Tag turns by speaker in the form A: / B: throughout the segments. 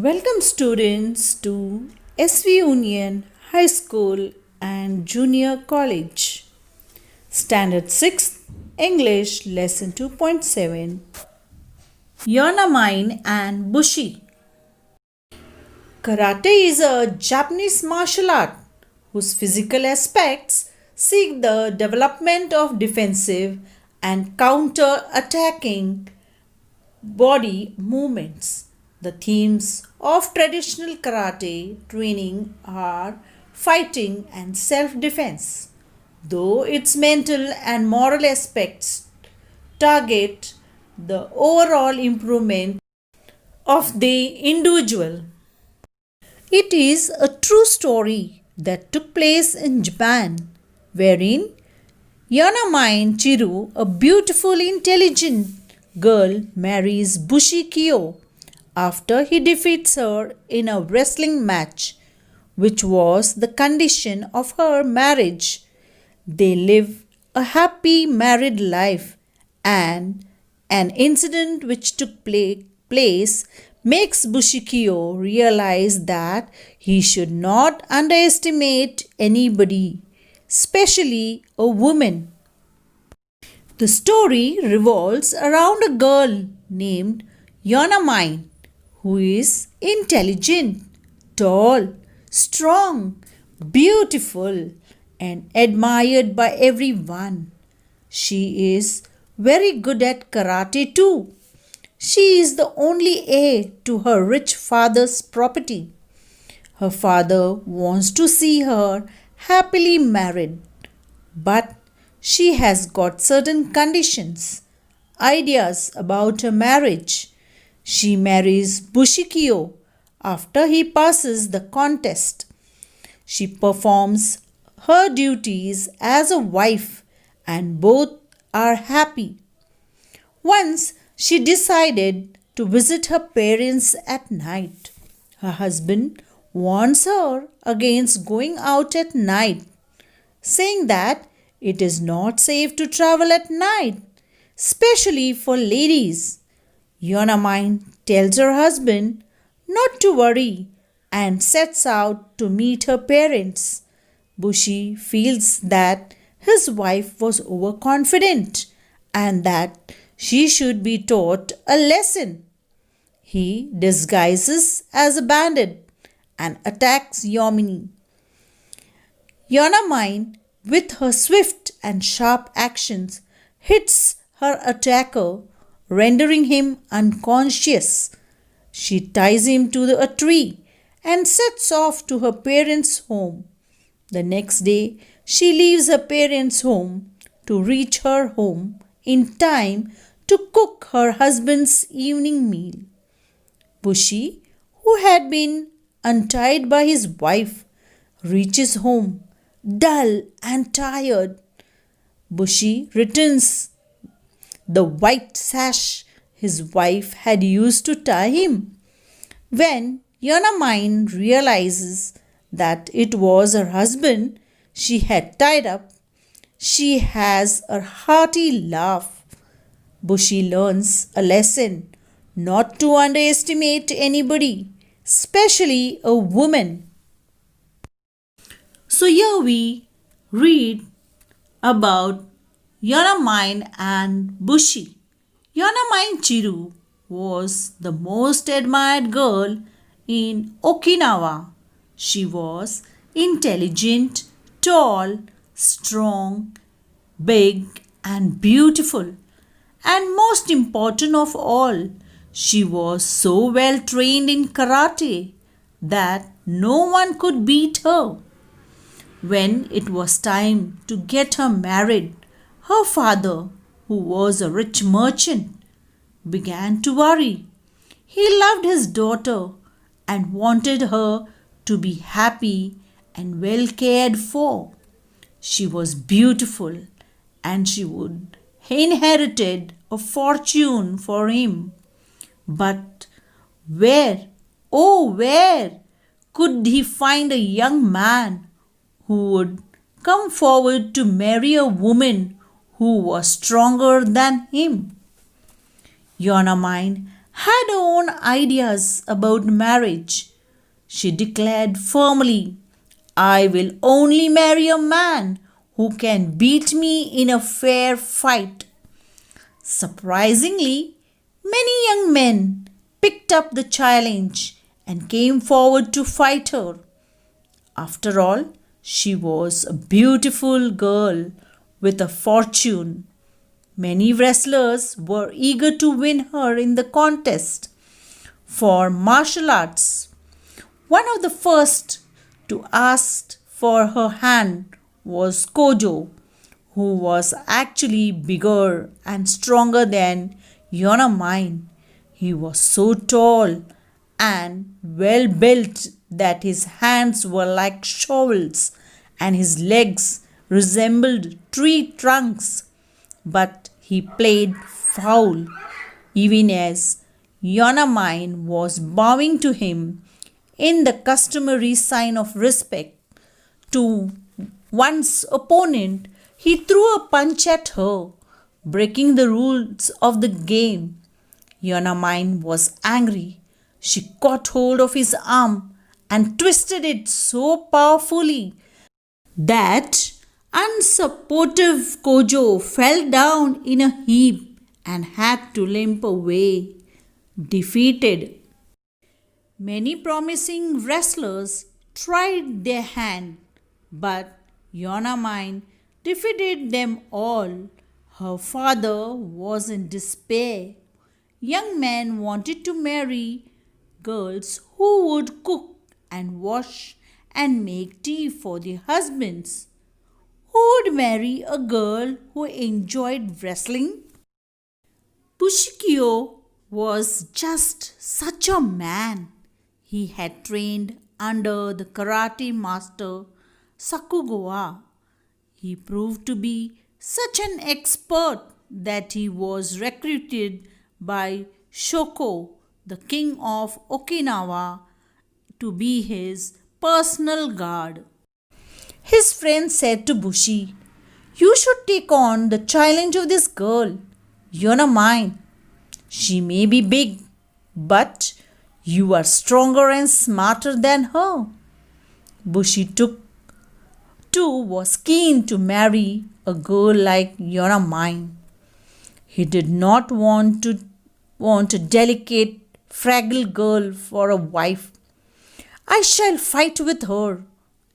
A: Welcome students to SV Union High School and Junior College. Standard 6 English Lesson 2.7 Yonamine and Bushi. Karate is a Japanese martial art whose physical aspects seek the development of defensive and counter-attacking body movements. The themes of traditional karate training are fighting and self defense, though its mental and moral aspects target the overall improvement of the individual. It is a true story that took place in Japan, wherein Yanamain Chiru, a beautiful, intelligent girl, marries Bushi Kyo after he defeats her in a wrestling match, which was the condition of her marriage. They live a happy married life, and an incident which took place makes Bushikyo realize that he should not underestimate anybody, especially a woman. The story revolves around a girl named Yonamine who is intelligent, tall, strong, beautiful, and admired by everyone. She is very good at karate too. She is the only heir to her rich father's property. Her father wants to see her happily married, but she has got certain conditions, ideas about her marriage. She marries Bushikyo after he passes the contest. She performs her duties as a wife and both are happy. Once she decided to visit her parents at night. Her husband warns her against going out at night, saying that it is not safe to travel at night, especially for ladies. Yonamine tells her husband not to worry and sets out to meet her parents. Bushi feels that his wife was overconfident and that she should be taught a lesson. He disguises as a bandit and attacks Yomini. Yonamine, with her swift and sharp actions, hits her attacker, rendering him unconscious. She ties him to a tree and sets off to her parents' home. The next day, she leaves her parents' home to reach her home in time to cook her husband's evening meal. Bushi, who had been untied by his wife, reaches home, dull and tired. Bushi returns the white sash his wife had used to tie him. When Yonamine realizes that it was her husband she had tied up, she has a hearty laugh. Bushi learns a lesson not to underestimate anybody, especially a woman. So here we read about Yonamine and Bushi. Yonamine Chiru was the most admired girl in Okinawa. She was intelligent, tall, strong, big, and beautiful. And most important of all, she was so well trained in karate that no one could beat her. When it was time to get her married, her father, who was a rich merchant, began to worry. He loved his daughter and wanted her to be happy and well cared for. She was beautiful and she would inherited a fortune for him. But where, oh, where could he find a young man who would come forward to marry a woman who was stronger than him? Yonamine had her own ideas about marriage. She declared firmly, I will only marry a man who can beat me in a fair fight. Surprisingly, many young men picked up the challenge and came forward to fight her. After all, she was a beautiful girl with a fortune. Many wrestlers were eager to win her in the contest for martial arts. One of the first to ask for her hand was Kojo, who was actually bigger and stronger than Yonamine. He was so tall and well built that his hands were like shovels and his legs resembled tree trunks. But he played foul, even as Yonamine was bowing to him in the customary sign of respect to one's opponent. He threw a punch at her, breaking the rules of the game. Yonamine was angry. She caught hold of his arm and twisted it so powerfully that unsupportive Kojo fell down in a heap and had to limp away, defeated. Many promising wrestlers tried their hand, but Yonamine defeated them all. Her father was in despair. Young men wanted to marry girls who would cook and wash and make tea for their husbands. Who would marry a girl who enjoyed wrestling? Bushikyo was just such a man. He had trained under the karate master Sakugawa. He proved to be such an expert that he was recruited by Shoko, the king of Okinawa, to be his personal guard. His friend said to Bushi, You should take on the challenge of this girl. You're not mine. She may be big, but you are stronger and smarter than her. Bushi too was keen to marry a girl like Yonamine. He did not want a delicate, fragile girl for a wife. I shall fight with her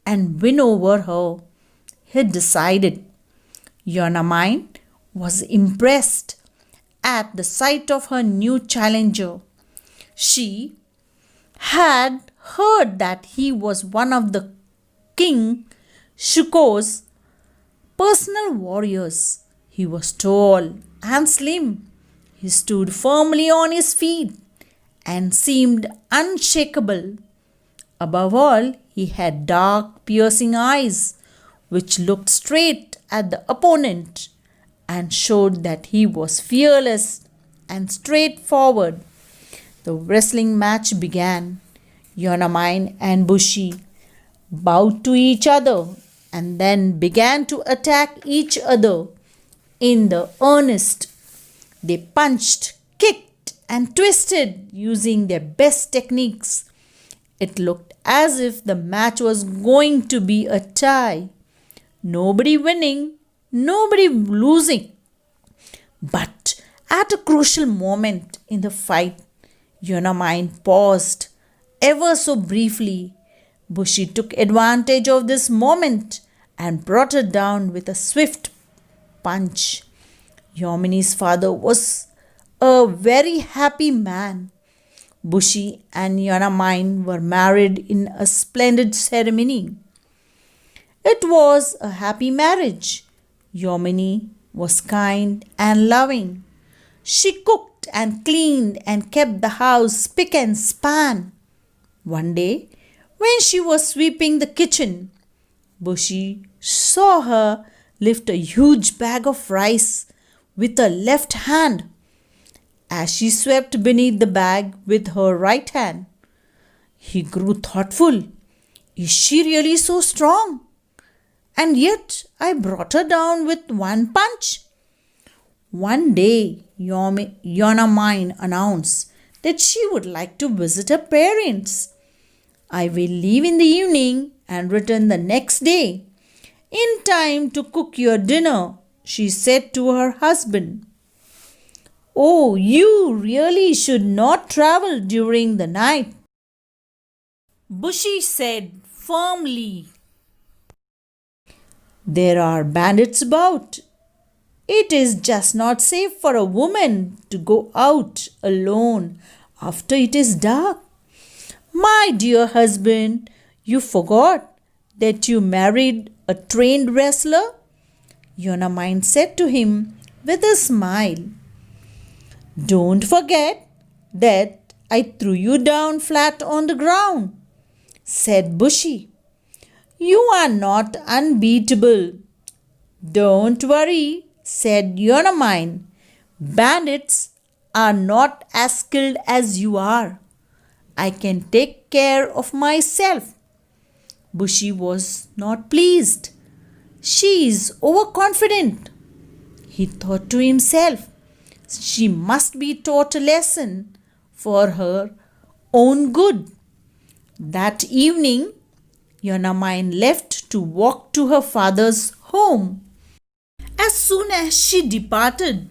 A: and win over her, he decided. Yonamine was impressed at the sight of her new challenger. She had heard that he was one of the King Shuko's personal warriors. He was tall and slim. He stood firmly on his feet and seemed unshakable. Above all, he had dark, piercing eyes which looked straight at the opponent and showed that he was fearless and straightforward. The wrestling match began. Yonamine and Bushi bowed to each other and then began to attack each other in the earnest. They punched, kicked, and twisted using their best techniques. It looked as if the match was going to be a tie. Nobody winning, nobody losing. But at a crucial moment in the fight, Yonamine paused ever so briefly. Bushi took advantage of this moment and brought her down with a swift punch. Yomini's father was a very happy man. Bushi and Yonamine were married in a splendid ceremony. It was a happy marriage. Yomini was kind and loving. She cooked and cleaned and kept the house spick and span. One day, when she was sweeping the kitchen, Bushi saw her lift a huge bag of rice with her left hand as she swept beneath the bag with her right hand. He grew thoughtful. Is she really so strong? And yet I brought her down with one punch. One day, Yonamine announced that she would like to visit her parents. I will leave in the evening and return the next day, in time to cook your dinner, she said to her husband. Oh, you really should not travel during the night, Bushy said firmly. There are bandits about. It is just not safe for a woman to go out alone after it is dark. My dear husband, you forgot that you married a trained wrestler? Yonamain said to him with a smile. Don't forget that I threw you down flat on the ground, said Bushy. You are not unbeatable. Don't worry, said Yonamain. Bandits are not as skilled as you are. I can take care of myself. Bushy was not pleased. She is overconfident. He thought to himself, she must be taught a lesson for her own good. That evening, Yonamain left to walk to her father's home. As soon as she departed,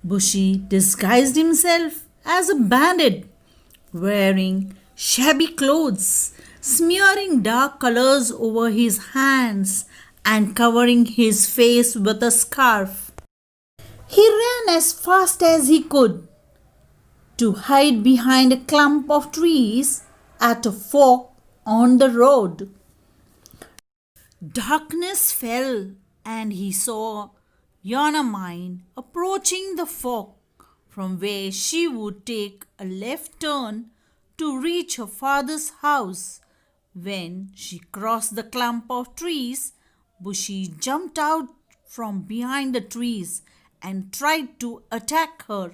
A: Bushy disguised himself as a bandit, wearing shabby clothes, smearing dark colors over his hands, and covering his face with a scarf. He ran as fast as he could to hide behind a clump of trees at a fork on the road. Darkness fell, and he saw Yonamain approaching the fork, from where she would take a left turn to reach her father's house. When she crossed the clump of trees, Bushy jumped out from behind the trees and tried to attack her.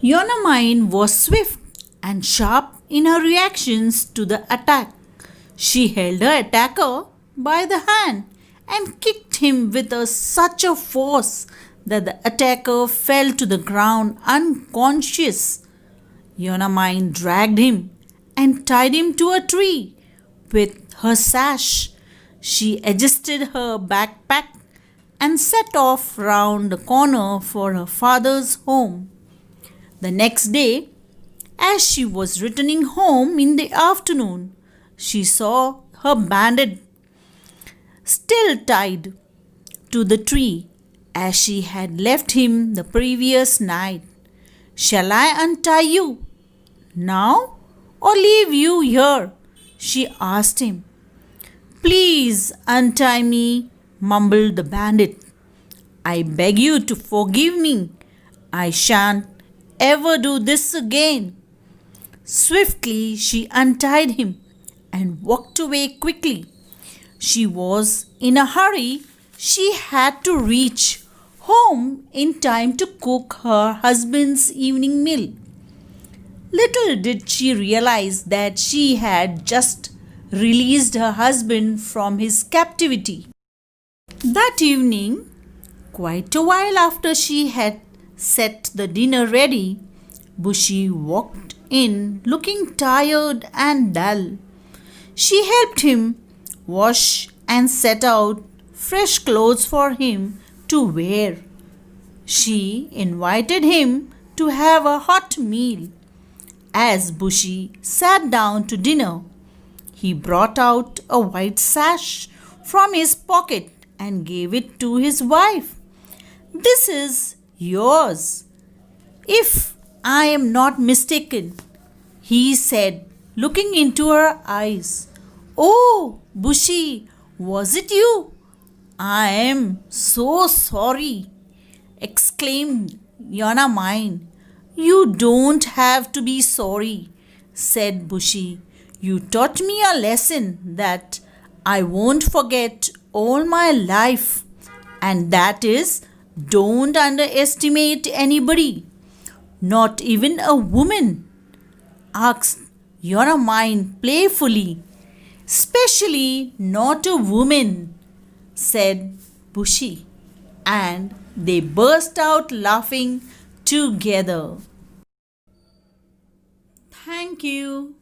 A: Yonamain was swift and sharp in her reactions to the attack. She held her attacker by the hand and kicked him with such a force that the attacker fell to the ground unconscious. Yonamain dragged him and tied him to a tree with her sash. She adjusted her backpack and set off round the corner for her father's home. The next day, as she was returning home in the afternoon, she saw her bandit still tied to the tree as she had left him the previous night. Shall I untie you now or leave you here? She asked him. Please untie me, mumbled the bandit. I beg you to forgive me. I shan't ever do this again. Swiftly she untied him and walked away quickly. She was in a hurry. She had to reach home in time to cook her husband's evening meal. Little did she realize that she had just released her husband from his captivity. That evening, quite a while after she had set the dinner ready, Bushy walked in looking tired and dull. She helped him wash and set out fresh clothes for him to wear. She invited him to have a hot meal. As Bushy sat down to dinner, he brought out a white sash from his pocket and gave it to his wife. This is yours, if I am not mistaken, he said, looking into her eyes. Oh, Bushy, was it you? I am so sorry, exclaimed Yonamain. You don't have to be sorry, said Bushy. You taught me a lesson that I won't forget all my life, and that is don't underestimate anybody, not even a woman, asked Yonamain playfully. Especially not a woman, said Bushy, and they burst out laughing together. Thank you.